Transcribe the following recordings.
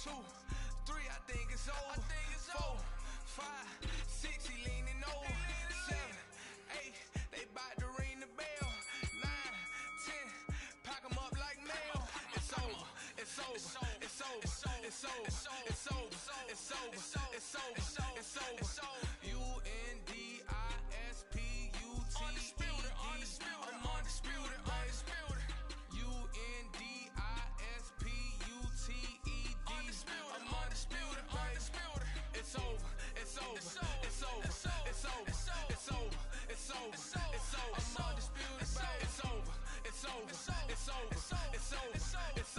2, 3, I think it's over. 4, 5, 6, he leaning over. 7, 8, they bout to ring the bell. 9, 10, pack 'em up like mail. It's over, it's over, it's over, it's over, it's over, it's over, it's over, it's over, it's over. UNDISPUTED. I'm undisputed, undisputed. I'm undisputed, undisputed. It's over, it's over, it's over, it's over, it's over, it's over, it's over, it's over. I'm undisputed, it's over, it's over, it's over, it's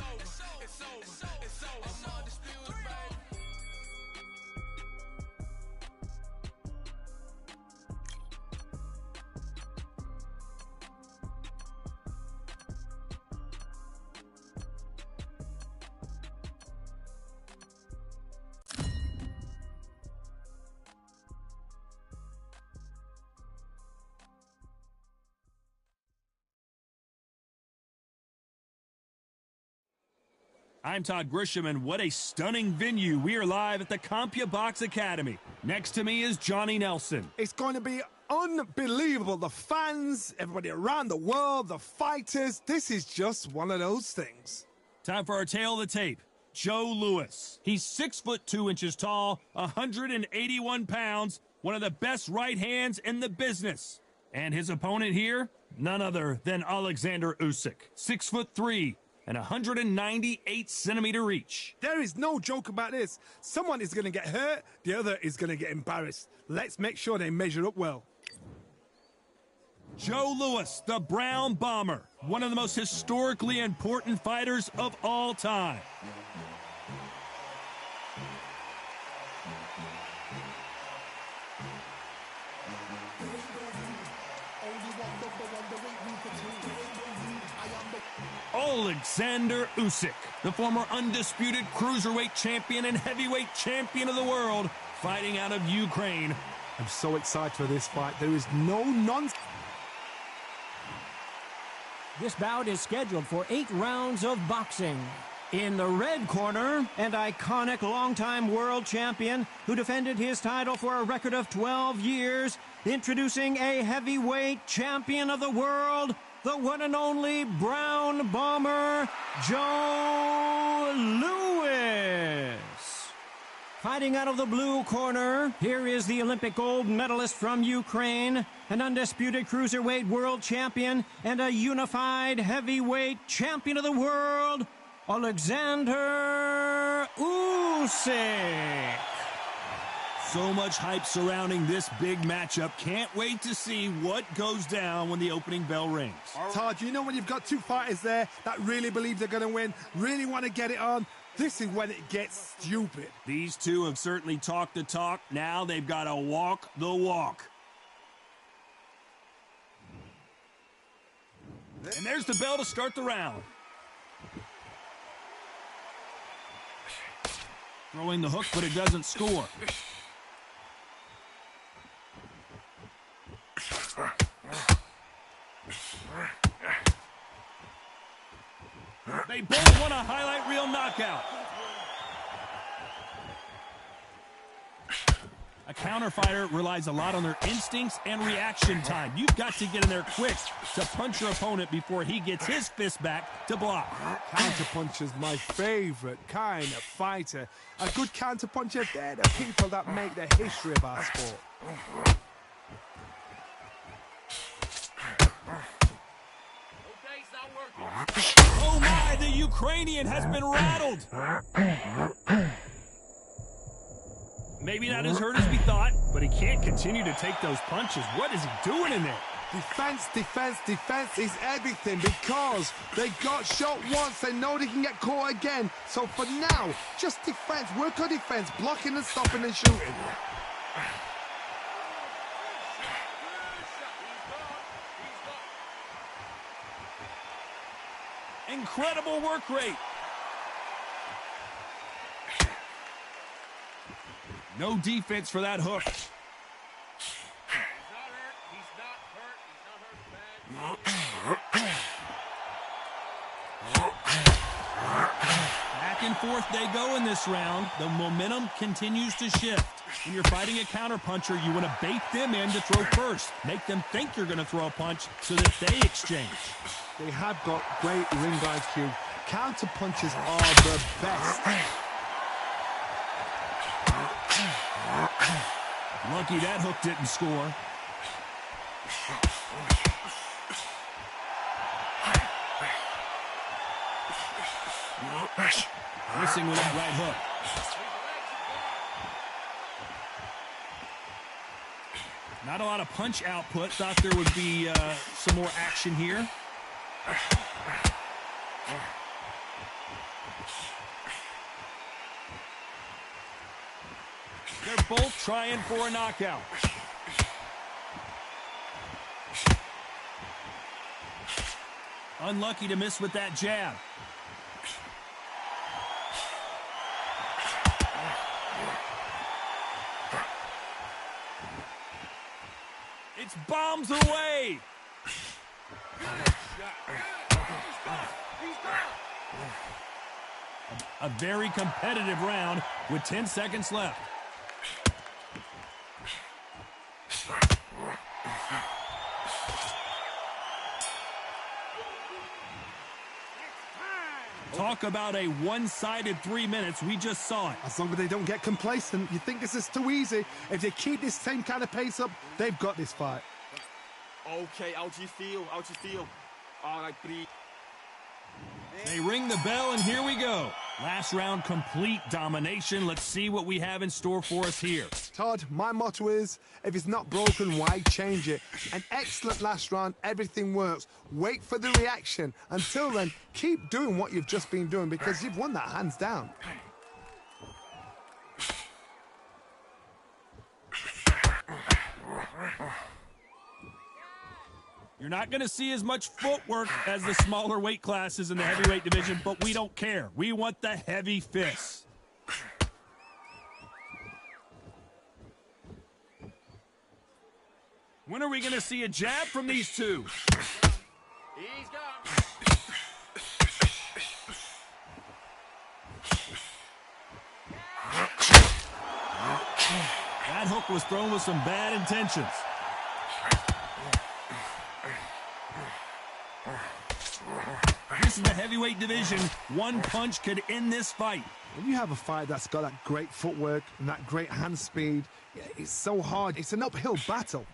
over, it's over, it's over, it's over, it's over. I'm undisputed, baby. I'm Todd Grisham, and what a stunning venue. We are live at the CompuBox Academy. Next to me is Johnny Nelson. It's going to be unbelievable. The fans, everybody around the world, the fighters. This is just one of those things. Time for our tail of the tape. Joe Louis. He's 6'2" tall, 181 pounds, one of the best right hands in the business. And his opponent here, none other than Alexander Usyk, 6'3", and 198-centimeter reach. There is no joke about this. Someone is going to get hurt, the other is going to get embarrassed. Let's make sure they measure up well. Joe Louis, the Brown Bomber, one of the most historically important fighters of all time. Alexander Usyk, the former undisputed cruiserweight champion and heavyweight champion of the world, fighting out of Ukraine. I'm so excited for this fight. There is no nonsense. This bout is scheduled for 8 rounds of boxing. In the red corner, an iconic longtime world champion who defended his title for a record of 12 years, introducing a heavyweight champion of the world, the one and only Brown Bomber, Joe Louis. Fighting out of the blue corner, here is the Olympic gold medalist from Ukraine, an undisputed cruiserweight world champion, and a unified heavyweight champion of the world, Alexander Usyk. So much hype surrounding this big matchup. Can't wait to see what goes down when the opening bell rings. Todd, you know when you've got two fighters there that really believe they're going to win, really want to get it on, this is when it gets stupid. These two have certainly talked the talk. Now they've got to walk the walk. And there's the bell to start the round. Throwing the hook, but it doesn't score. They both want a highlight reel knockout. A counter fighter relies a lot on their instincts and reaction time. You've got to get in there quick to punch your opponent before he gets his fist back to block. Counterpuncher's my favorite kind of fighter. A good counterpuncher, they're the people that make the history of our sport. Oh my, the Ukrainian has been rattled. Maybe not as hurt as we thought, but he can't continue to take those punches. What is he doing in there? Defense, defense, defense is everything because they got shot once. They know they can get caught again. So for now, just defense. Work on defense, blocking and stopping and shooting. Incredible work rate. No defense for that hook. Back and forth they go in this round. The momentum continues to shift. When you're fighting a counterpuncher, you want to bait them in to throw first. Make them think you're going to throw a punch so that they exchange. They have got great ring IQ. Counter punches are the best. Lucky that hook didn't score. Missing with that right hook. Not a lot of punch output. Thought there would be some more action here. They're both trying for a knockout. Unlucky to miss with that jab. It's bombs away. A very competitive round with 10 seconds left. Talk about a one-sided 3 minutes. We just saw it. As long as they don't get complacent, you think this is too easy. If they keep this same kind of pace up, they've got this fight. Okay, how do you feel? How do you feel? All right, breathe. They ring the bell, and here we go. Last round, complete domination. Let's see what we have in store for us here. Todd, my motto is, if it's not broken, why change it? An excellent last round, everything works. Wait for the reaction. Until then, keep doing what you've just been doing because you've won that hands down. You're not going to see as much footwork as the smaller weight classes in the heavyweight division, but we don't care. We want the heavy fists. When are we going to see a jab from these two? He's gone. That hook was thrown with some bad intentions. This is the heavyweight division. One punch could end this fight. When you have a fight that's got that great footwork and that great hand speed, it's so hard. It's an uphill battle.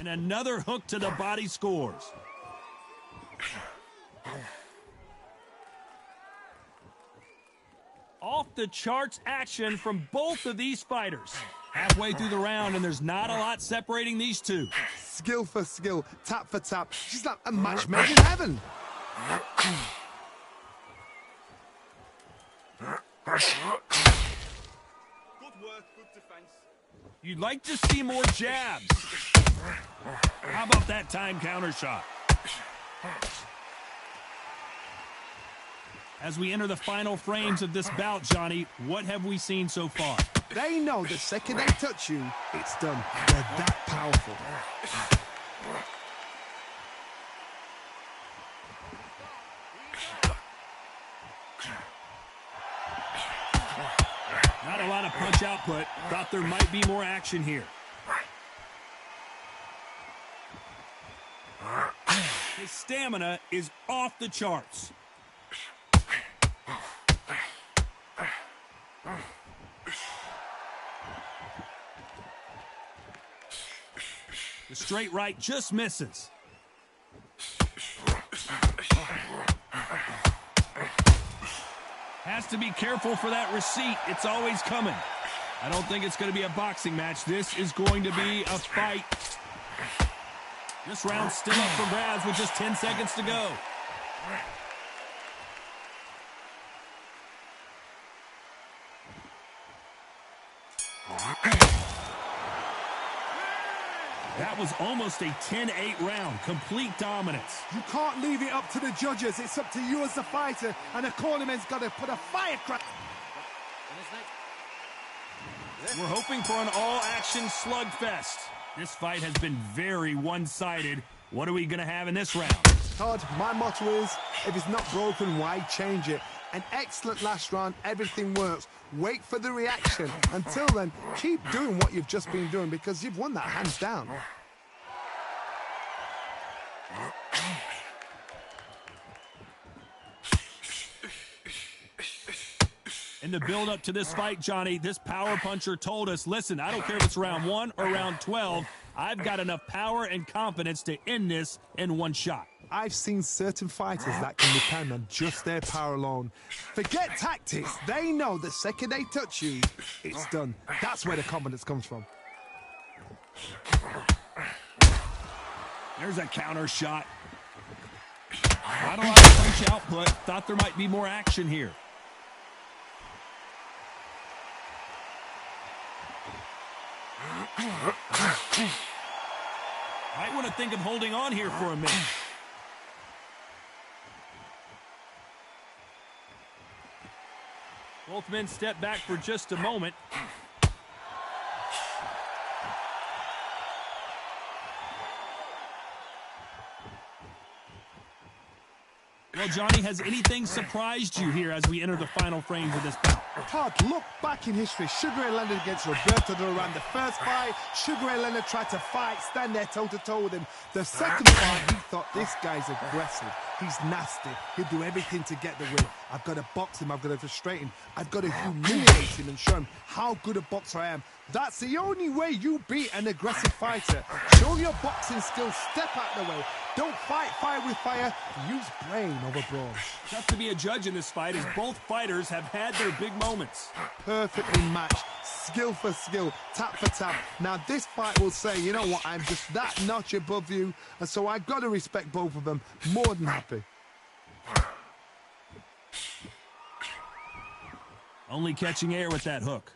And another hook to the body scores. Off the charts action from both of these fighters. Halfway through the round, and there's not a lot separating these two. Skill for skill, tap for tap. She's like a match made in heaven. Good work, good defense. You'd like to see more jabs. How about that time counter shot? As we enter the final frames of this bout, Johnny, what have we seen so far? They know the second they touch you, it's done. They're that powerful. Not a lot of punch output. Thought there might be more action here. His stamina is off the charts. The straight right just misses. Has to be careful for that receipt. It's always coming. I don't think it's going to be a boxing match. This is going to be a fight. This round's still up for grabs with just 10 seconds to go. That was almost a 10-8 round. Complete dominance. You can't leave it up to the judges. It's up to you as the fighter, and the cornerman's got to put a firecracker. We're hoping for an all-action slugfest. This fight has been very one-sided. What are we going to have in this round? Todd, my motto is, if it's not broken, why change it? An excellent last round, everything works. Wait for the reaction. Until then, keep doing what you've just been doing because you've won that hands down. In the build-up to this fight, Johnny, this power puncher told us, listen, I don't care if it's round 1 or round 12, I've got enough power and confidence to end this in one shot. I've seen certain fighters that can depend on just their power alone. Forget tactics. They know the second they touch you, it's done. That's where the confidence comes from. There's a counter shot. Not a lot of punch output. Thought there might be more action here. Might want to think of holding on here for a minute. Both men step back for just a moment. Well, Johnny, has anything surprised you here as we enter the final frames of this bout? Todd, look back in history. Sugar Ray Leonard against Roberto Duran. The first fight, Sugar Ray Leonard tried to fight, stand there toe-to-toe with him. The second fight, he thought, this guy's aggressive. He's nasty. He'll do everything to get the win. I've got to box him. I've got to frustrate him. I've got to humiliate him and show him how good a boxer I am. That's the only way you beat an aggressive fighter. Show your boxing skills. Step out of the way. Don't fight fire with fire. Use brain over brawn. Tough to be a judge in this fight as both fighters have had their big moments. Perfectly matched. Skill for skill. Tap for tap. Now this fight will say, you know what, I'm just that notch above you. And so I've got to respect both of them. More than happy. Only catching air with that hook.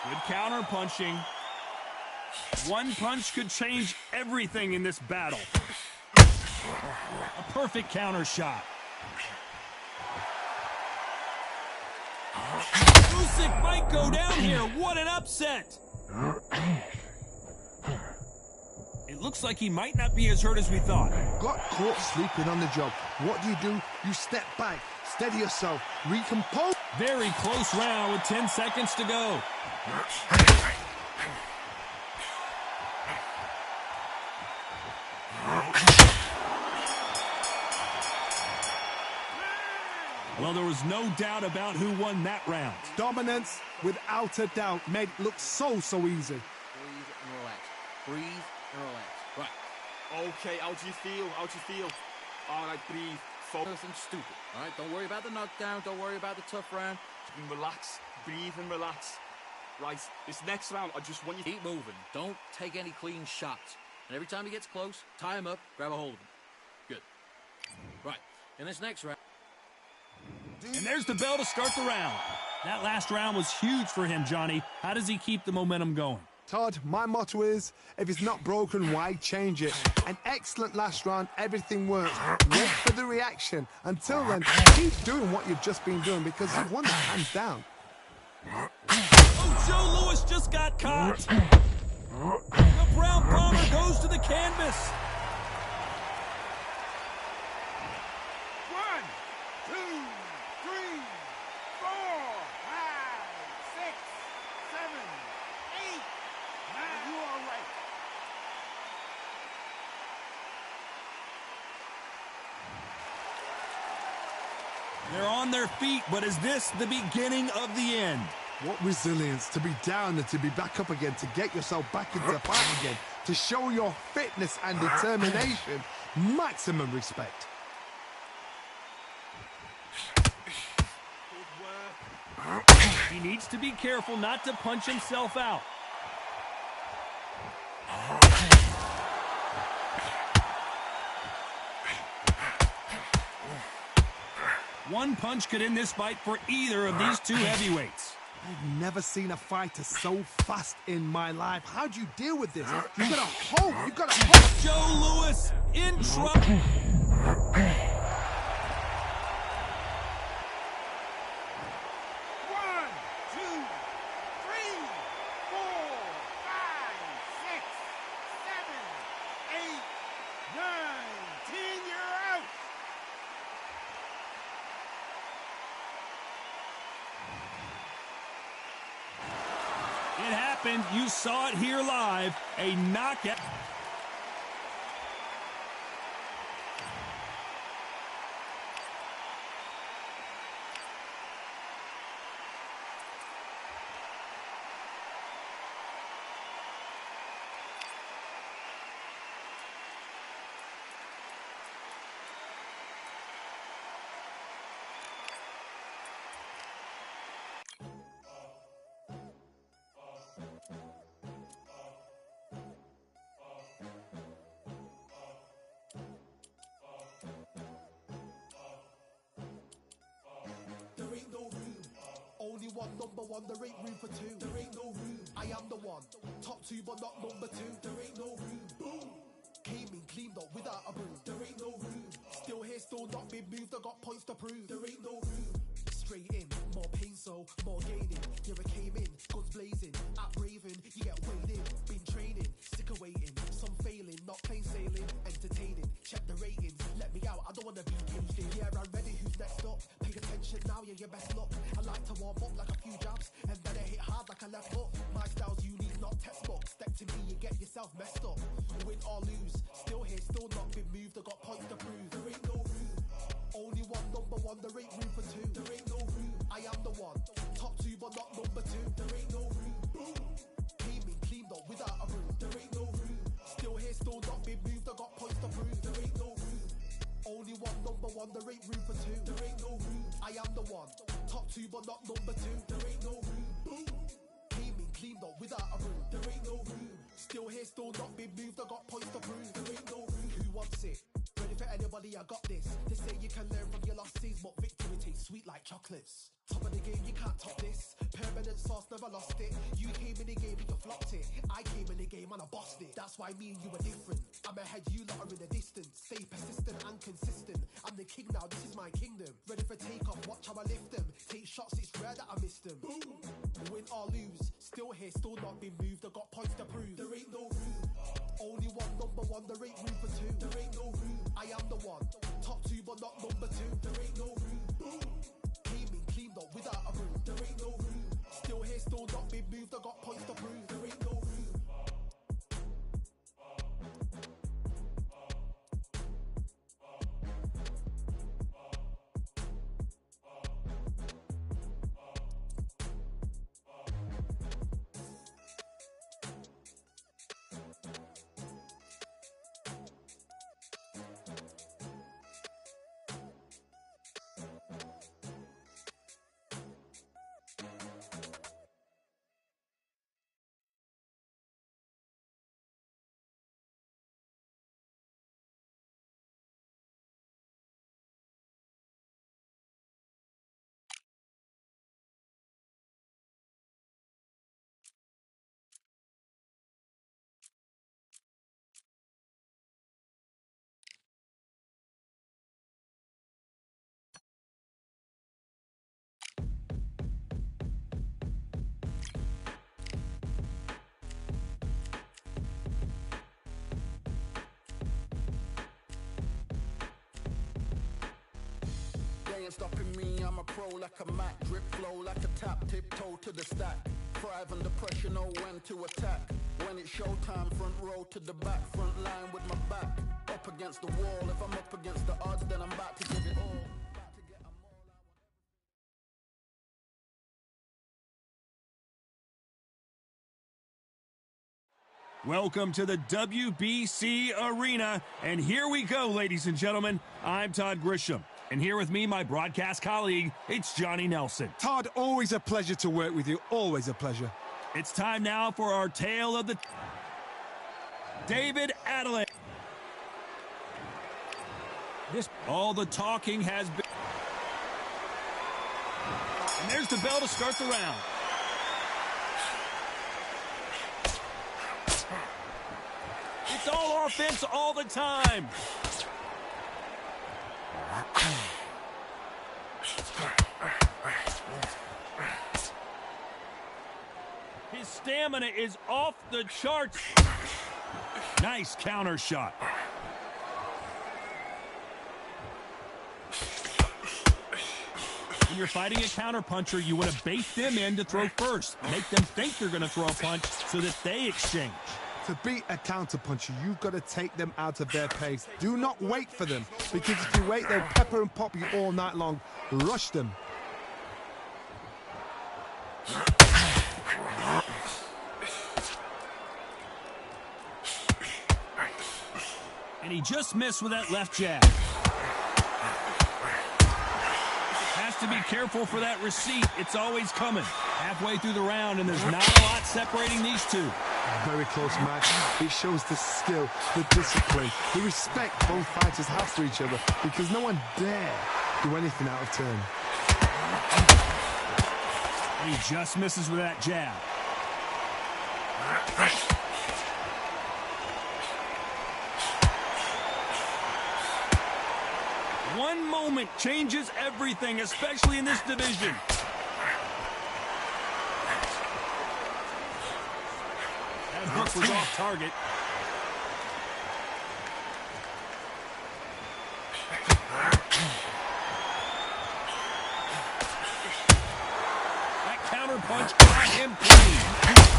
Good counter punching. One punch could change everything in this battle. A perfect counter shot. Usyk might go down here. What an upset. It looks like he might not be as hurt as we thought. Got caught sleeping on the job. What do? You step back, steady yourself, recompose. Very close round with 10 seconds to go. Well, there was no doubt about who won that round. Dominance, without a doubt, made it look so easy. Breathe and relax. Breathe and relax. Right. Okay, how do you feel? How do you feel? All right, breathe. Focus. Nothing stupid. All right. Don't worry about the knockdown. Don't worry about the tough round. Relax. Breathe and relax. Right. This next round, I just want you to Keep moving. Don't take any clean shots. And every time he gets close, tie him up, grab a hold of him. Good. Right. In this next round. And there's the bell to start the round. That last round was huge for him, Johnny. How does he keep the momentum going? Todd, my motto is, if it's not broken, why change it? An excellent last round, everything works. Wait for the reaction. Until then, keep doing what you've just been doing because you've won that hands down. Oh, Joe Louis just got caught. The Brown Bomber goes to the canvas. 1, 2, 3, 4, 5, 6, 7, 8, 9. You all right? They're on their feet, but is this the beginning of the end? What resilience to be down and to be back up again, to get yourself back into the fight again, to show your fitness and determination. Maximum respect. He needs to be careful not to punch himself out. One punch could end this fight for either of these two heavyweights. I've never seen a fighter so fast in my life. How do you deal with this? You gotta hope. You gotta hope. Joe Louis in trouble. happened. You saw it here live. A knockout. There ain't no room. Only one, number one, there ain't room for two. There ain't no room. I am the one. Top two, but not number two. There ain't no room. Boom. Came in clean up without a broom. There ain't no room. Still here, still not been moved. I got points to prove. There ain't no room. Straight in, more pain, so more gaining. Yeah, I came in, guns blazing. At Raven, you get weighed in. Been training, sick of waiting. Some failing, not plain sailing. Entertaining, check the ratings. Let me out, I don't wanna be caged in. Yeah, I'm ready, who's next up? Pay attention now, yeah, your best luck. I like to warm up like a few jabs, and then I hit hard like a left hook. My style's unique, not textbook. Step to me, you get yourself messed up. Win or lose, still here, still not been moved. I got points to prove. There ain't no room. Only one, number one, there ain't room for two. There ain't no room. I am the one. Top two, but not number two. There ain't no room. Boom. Came in cleaned up without a broom. There ain't no room. Still here, still not been moved. I got points to prove. There ain't no room. Only one, number one, there ain't room for two. There ain't no room. I am the one. Top two, but not number two. There ain't no room. Boom. Came in cleaned up without a broom. There ain't no room. Still here, still not been moved. I got points to prove. There ain't no room. Who wants it? Ready for anybody, I got this. They say you can learn from your losses, but victory tastes sweet like chocolates. Top of the game, you can't top this. Permanent sauce, never lost it. You came in the game and you flopped it. I came in the game and I bossed it. That's why me and you are different. I'm ahead, you lot are in the distance. Stay persistent and consistent. I'm the king now, this is my kingdom. Ready for takeoff, watch how I lift them. Take shots, it's rare that I miss them. Boom. Win or lose, still here, still not been moved. I got points to prove. There ain't no room. Only one, number one, there ain't room for two. There ain't no room. I am the one. Top two, but not number two. There ain't no room. Boom. Came in cleaned up without a broom. There ain't no room. Still here, still not been moved. I got points to prove. There ain't no room. They ain't stopping me, I'm a pro like a Mac. Drip flow like a tap, tiptoe to the stack. Thrive under pressure, know when to attack. When it's showtime, front row to the back. Front line with my back up against the wall. If I'm up against the odds, then I'm about to give it all. About to get 'em all I want. Welcome to the WBC Arena. And here we go, ladies and gentlemen. I'm Todd Grisham. And here with me, my broadcast colleague, it's Johnny Nelson. Todd, always a pleasure to work with you. Always a pleasure. It's time now for our tale of the... David Adelaide. All the talking has been... And there's the bell to start the round. It's all offense all the time. His stamina is off the charts. Nice counter shot. When you're fighting a counterpuncher, you want to bait them in to throw first. Make them think they're going to throw a punch so that they exchange. To beat a counterpuncher, you've got to take them out of their pace. Do not wait for them, because if you wait, they'll pepper and pop you all night long. Rush them. And he just missed with that left jab. Has to be careful for that receipt. It's always coming. Halfway through the round, and there's not a lot separating these two. Very close match. It shows the skill, the discipline, the respect both fighters have for each other, because no one dare do anything out of turn. And he just misses with that jab. One moment changes everything, especially in this division. That hook was off target. That counter punch got him clean.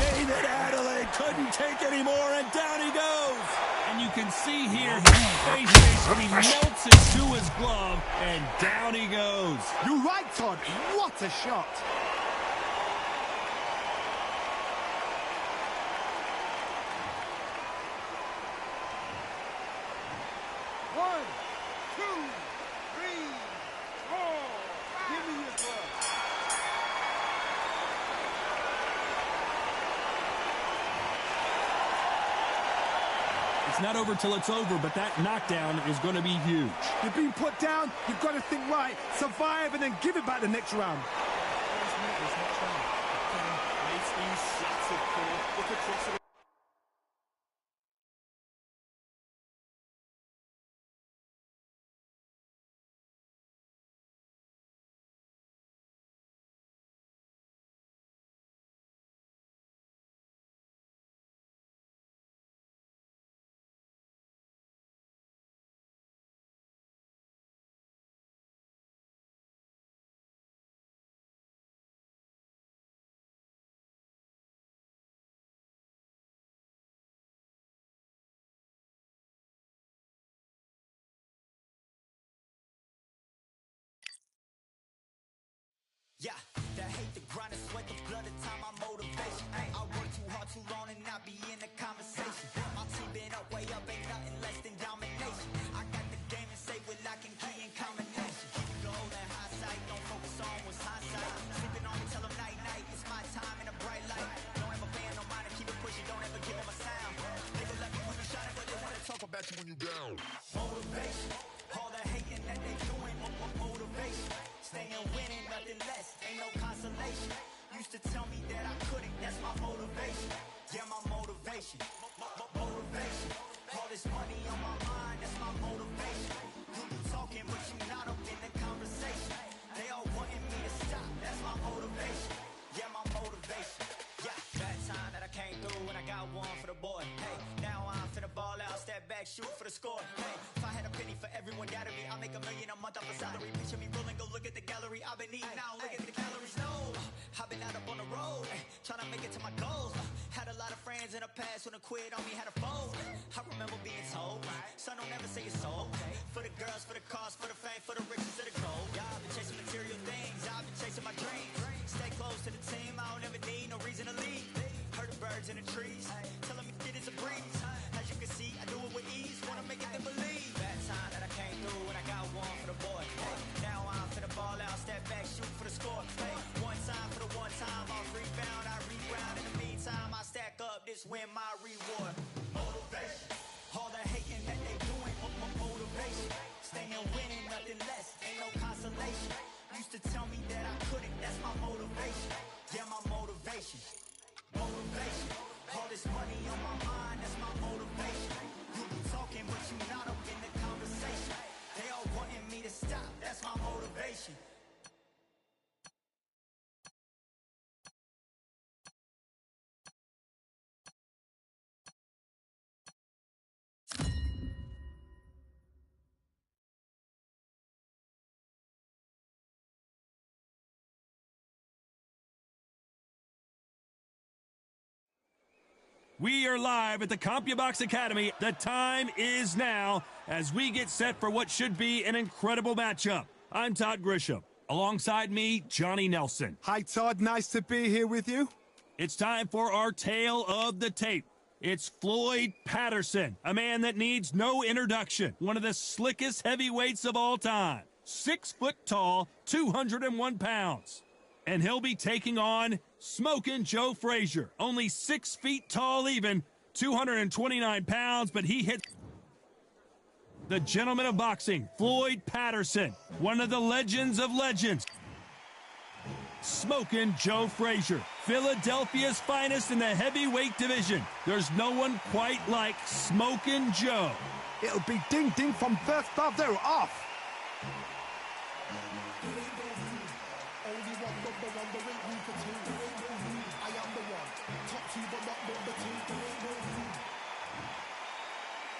David Adelaide couldn't take anymore, and down he goes. And you can see here his face basically melts into his glove, and down he goes. You're right, Todd. What a shot. One, two, three, four. Give me your glove. It's not over till it's over, but that knockdown is going to be huge. You've been put down, you've got to think right, survive, and then give it back the next round. Yeah, the hate, the grind, the sweat, the blood, the time, my motivation. I work too hard, too long, and not be in the conversation. My team been up, way up, ain't nothing less than domination. I got the game and say with lock and key in combination. Keep it gold and high sight, don't focus on what's hindsight. Sleeping on me, tell them night, night, it's my time in a bright light. Don't ever paying no mind and keep it pushing, don't ever give them a sound. They gon' let me when you shining, but they wanna talk about you when you down. Motivation, all the hating that they doing, motivation. Staying winning, nothing less, ain't no consolation. Used to tell me that I couldn't, that's my motivation. Yeah, my motivation, motivation. All this money on my mind, that's my motivation. You talking, but you not up in the conversation. They all wanting me to stop, that's my motivation. Yeah, my motivation. Yeah, that time that I came through and I got one for the boy. Hey, now I'm finna ball out, step back, shoot for the score. Hey, if I had a penny for everyone doubted me, I'll make $1 million a month off a salary. Picture me rolling, go look at the gallery. I've been eating now, look at the calories. No, I've been out up on the road, trying to make it to my goals. Had a lot of friends in the past when I quit on me, had a fold. I remember being told, son, don't ever say it's so. For the girls, for the cars, for the fame, for the riches, for the gold. Yeah, I've been chasing material things, I've been chasing my dreams. Stay close to the team, I don't ever need no reason to leave. Heard the birds in the trees, telling me it is a breeze. As you can see, I do it with ease, wanna make it then believe. That time that I came through and I got one for the boy. Hey, now I'm finna ball out, step back, shoot for the score. Hey, one time for the one time, I'll rebound, I reground. In the meantime, I stack up, this win my reward. Motivation, all the hating that they doing, motivation. Staying winning, nothing less, ain't no consolation. Used to tell me that I couldn't, that's my motivation. Yeah, my motivation, motivation. All this money on my mind, that's my motivation. You be talking, but you not up in the conversation. They all wanting me to stop, that's my motivation. We are live at the CompuBox Academy. The time is now as we get set for what should be an incredible matchup. I'm Todd Grisham. Alongside me, Johnny Nelson. Hi, Todd. Nice to be here with you. It's time for our tale of the tape. It's Floyd Patterson, a man that needs no introduction. One of the slickest heavyweights of all time. 6 foot tall, 201 pounds. And he'll be taking on Smokin' Joe Frazier. Only 6 feet tall even, 229 pounds, but he hit the gentleman of boxing, Floyd Patterson, one of the legends of legends. Smokin' Joe Frazier, Philadelphia's finest in the heavyweight division. There's no one quite like Smokin' Joe. It'll be ding-ding from first off. They're off.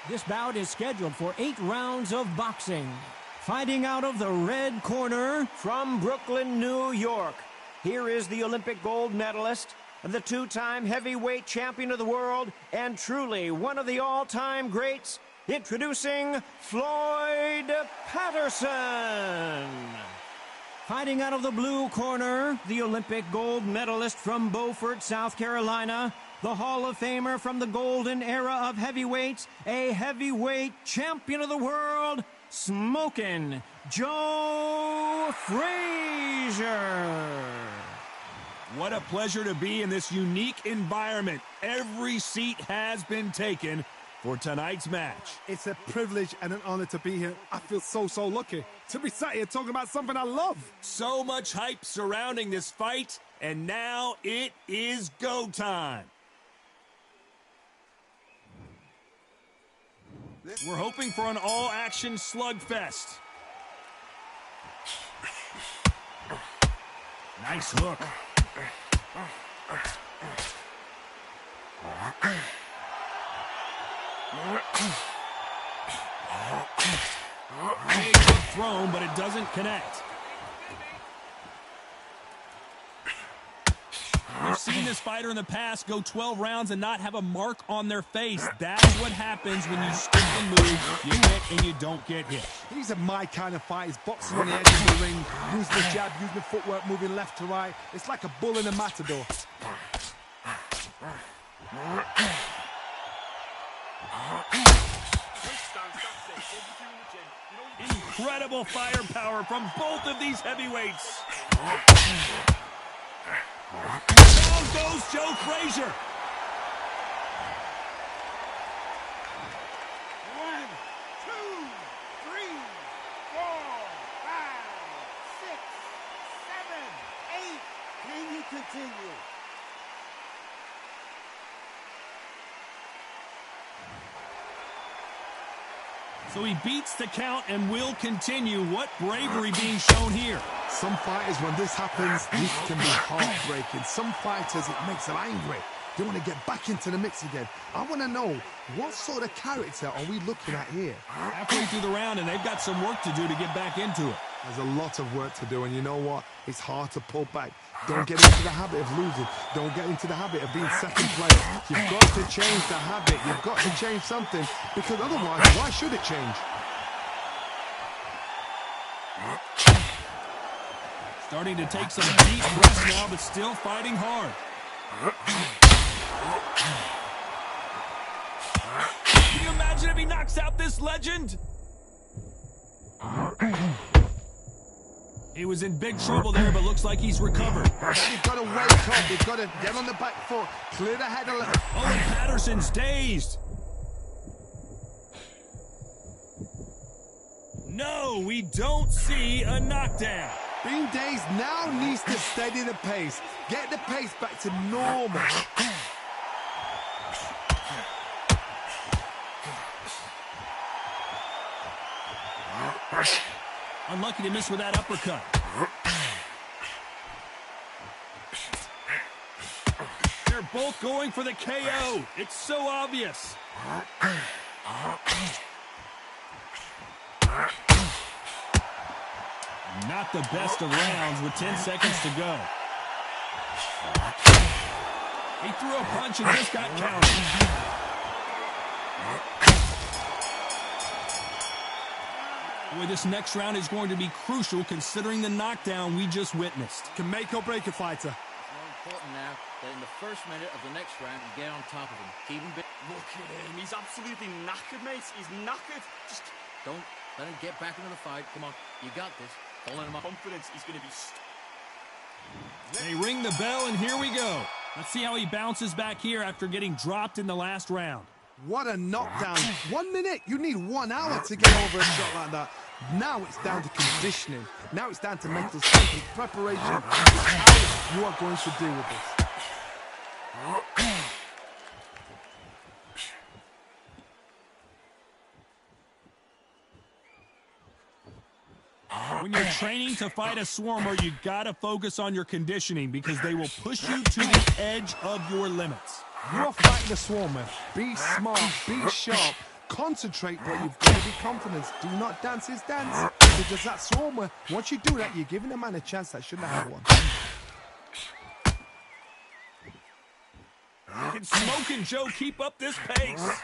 This bout is scheduled for 8 rounds of boxing. Fighting out of the red corner from Brooklyn, New York. Here is the Olympic gold medalist, the 2-time heavyweight champion of the world, and truly one of the all-time greats, introducing Floyd Patterson. Fighting out of the blue corner, the Olympic gold medalist from Beaufort, South Carolina, the Hall of Famer from the golden era of heavyweights, a heavyweight champion of the world, Smokin' Joe Frazier. What a pleasure to be in this unique environment. Every seat has been taken for tonight's match. It's a privilege and an honor to be here. I feel so lucky to be sat here talking about something I love. So much hype surrounding this fight, and now it is go time. We're hoping for an all-action slugfest. Nice hook. Big hook thrown, but it doesn't connect. We've seen this fighter in the past go 12 rounds and not have a mark on their face. That's what happens when you stick and move. You hit and you don't get hit. These are my kind of fighters, boxing on the edge of the ring, using the jab, using the footwork, moving left to right. It's like a bull in a matador. Incredible firepower from both of these heavyweights. Down goes Joe Frazier. 1, 2, 3, 4, 5, 6, 7, 8. Can you continue? So he beats the count and will continue. What bravery being shown here. Some fighters, when this happens, this can be heartbreaking. Some fighters, it makes them angry. They want to get back into the mix again. I want to know, what sort of character are we looking at here? Halfway through the round, and they've got some work to do to get back into it. There's a lot of work to do, and you know what? It's hard to pull back. Don't get into the habit of losing. Don't get into the habit of being second place. You've got to change the habit. You've got to change something, because otherwise, why should it change? Starting to take some deep breaths now, but still fighting hard. Can you imagine if he knocks out this legend? He was in big trouble there, but looks like he's recovered. You've got to wake up. You've got to get on the back foot, clear the head a little. Oh, and Patterson's dazed. No, we don't see a knockdown. Being dazed now needs to steady the pace. Get the pace back to normal. Unlucky to miss with that uppercut. They're both going for the KO. It's so obvious. Not the best of rounds with 10 seconds to go. He threw a punch and just got counted. Boy, this next round is going to be crucial considering the knockdown we just witnessed. Can make or break a fighter. It's more important now that in the first minute of the next round, you get on top of him. Keep him big. Look at him. He's absolutely knackered, mate. He's knackered. Just don't let him get back into the fight. Come on. You got this. Don't let him up. Confidence. He's going to be... They ring the bell, and here we go. Let's see how he bounces back here after getting dropped in the last round. What a knockdown. 1 minute. You need 1 hour to get over a shot like that. Now it's down to conditioning. Now it's down to mental strength and preparation. How you are going to deal with this. When you're training to fight a swarmer, you gotta focus on your conditioning because they will push you to the edge of your limits. You are fighting a swarmer. Be smart, be sharp, concentrate, but you've got to be confident. Do not dance his dance, because that swarmer, once you do that, you're giving a man a chance that shouldn't have one. Can Smokin' Joe keep up this pace?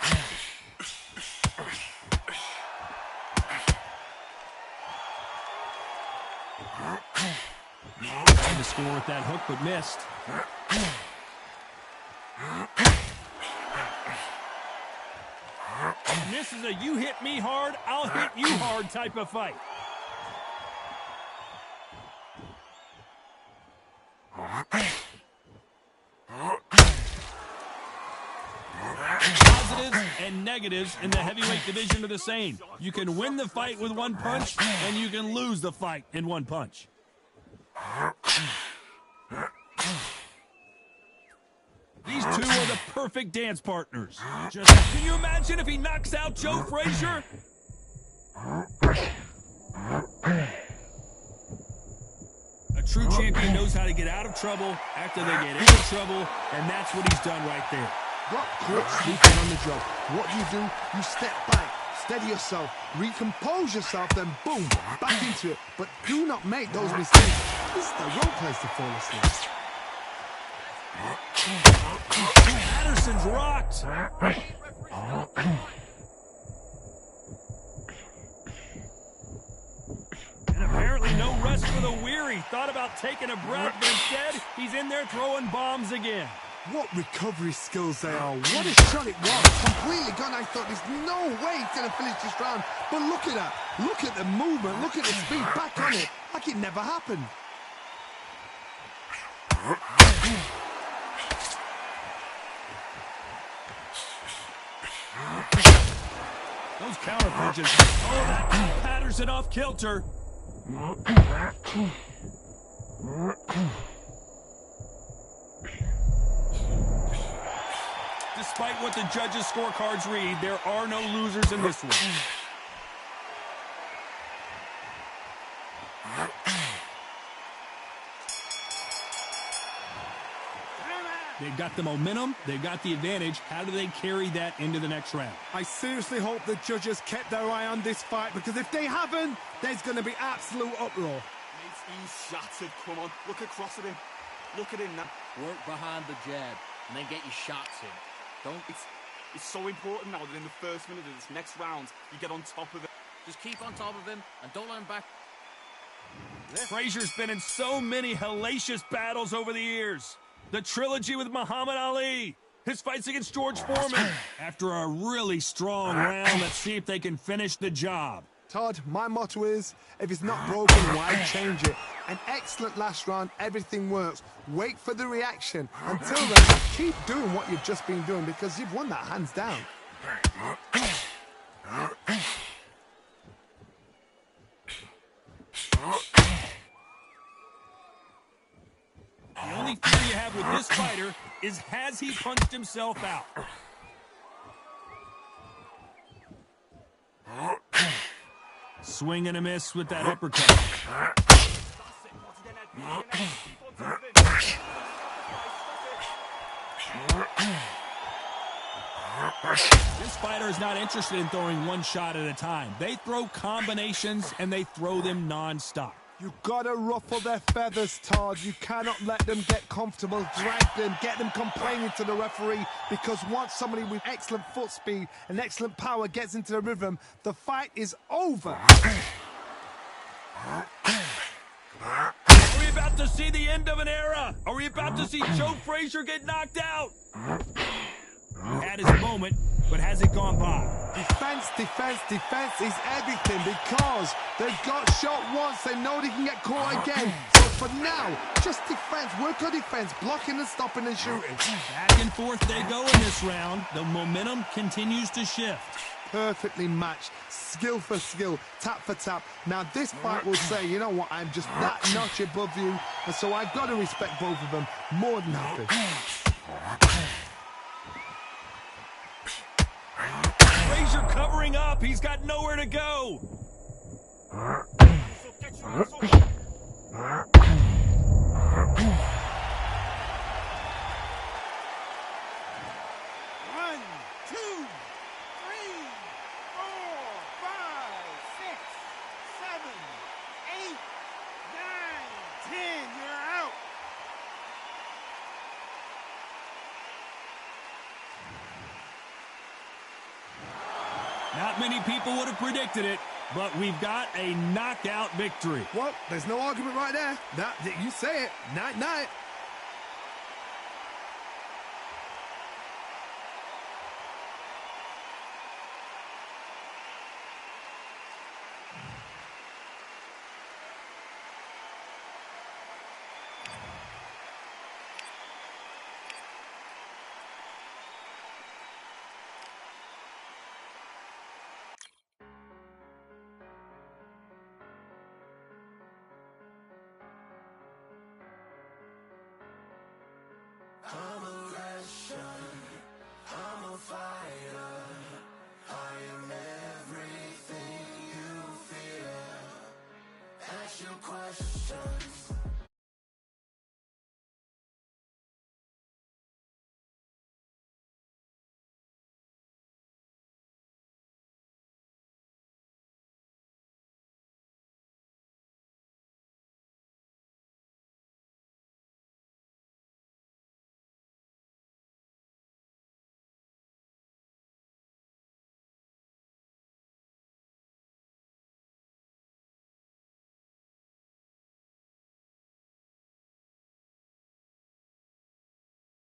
Trying to score with that hook, but missed. And this is a you hit me hard, I'll hit you hard type of fight. Positives and negatives in the heavyweight division are the same. You can win the fight with one punch, and you can lose the fight in one punch. These two are the perfect dance partners. Just can you imagine if he knocks out Joe Frazier? A true champion knows how to get out of trouble after they get into trouble, and that's what he's done right there. Got caught sleeping on the job. What do? You step back, steady yourself, recompose yourself, then boom, back into it. But do not make those mistakes. This is the wrong place to fall asleep. Patterson's rocked. And apparently no rest for the weary. Thought about taking a breath, but instead he's in there throwing bombs again. What recovery skills they are. What a shot it was. Completely gone. I thought there's no way he's going to finish this round. But look at that. Look at the movement. Look at the speed. Back on it. Like it never happened. Those counter punches. Oh, that got Patterson off kilter. Despite what the judges' scorecards read, there are no losers in this one. They've got the momentum, they've got the advantage. How do they carry that into the next round? I seriously hope the judges kept their eye on this fight, because if they haven't, there's going to be absolute uproar. He's shattered. Come on, look across at him. Look at him now. Work behind the jab and then get your shots in. Don't. It's so important now that in the first minute of this next round, you get on top of it. Just keep on top of him and don't let him back. Frazier's been in so many hellacious battles over the years. The trilogy with Muhammad Ali, his fights against George Foreman. After a really strong round, let's see if they can finish the job. Todd, my motto is, if it's not broken, why change it? An excellent last round, everything works. Wait for the reaction. Until then, keep doing what you've just been doing, because you've won that hands down. The only fear you have with this fighter is, has he punched himself out? Swing and a miss with that uppercut. This fighter is not interested in throwing one shot at a time. They throw combinations, and they throw them non-stop. You gotta ruffle their feathers, Todd. You cannot let them get comfortable, drag them, get them complaining to the referee, because once somebody with excellent foot speed and excellent power gets into the rhythm, the fight is over. Are we about to see the end of an era? Are we about to see Joe Frazier get knocked out? Had his moment, but has it gone by? Defense, defense, defense is everything, because they've got shot once, they know they can get caught again. So for now, just defense, work on defense, blocking and stopping and shooting. Back and forth they go in this round. The momentum continues to shift. Perfectly matched, skill for skill, tap for tap. Now this fight will say, you know what, I'm just that notch above you, and so I've got to respect both of them more than happy. Frazier covering up. He's got nowhere to go. 1, 2, 3, 4, 5, 6, 7, 8, 9, 10. You're out. Not many people would have predicted it, but we've got a knockout victory. Well, there's no argument right there. You say it. Night-night. I'm a Russian, I'm a fighter. I am everything you fear. Ask your questions.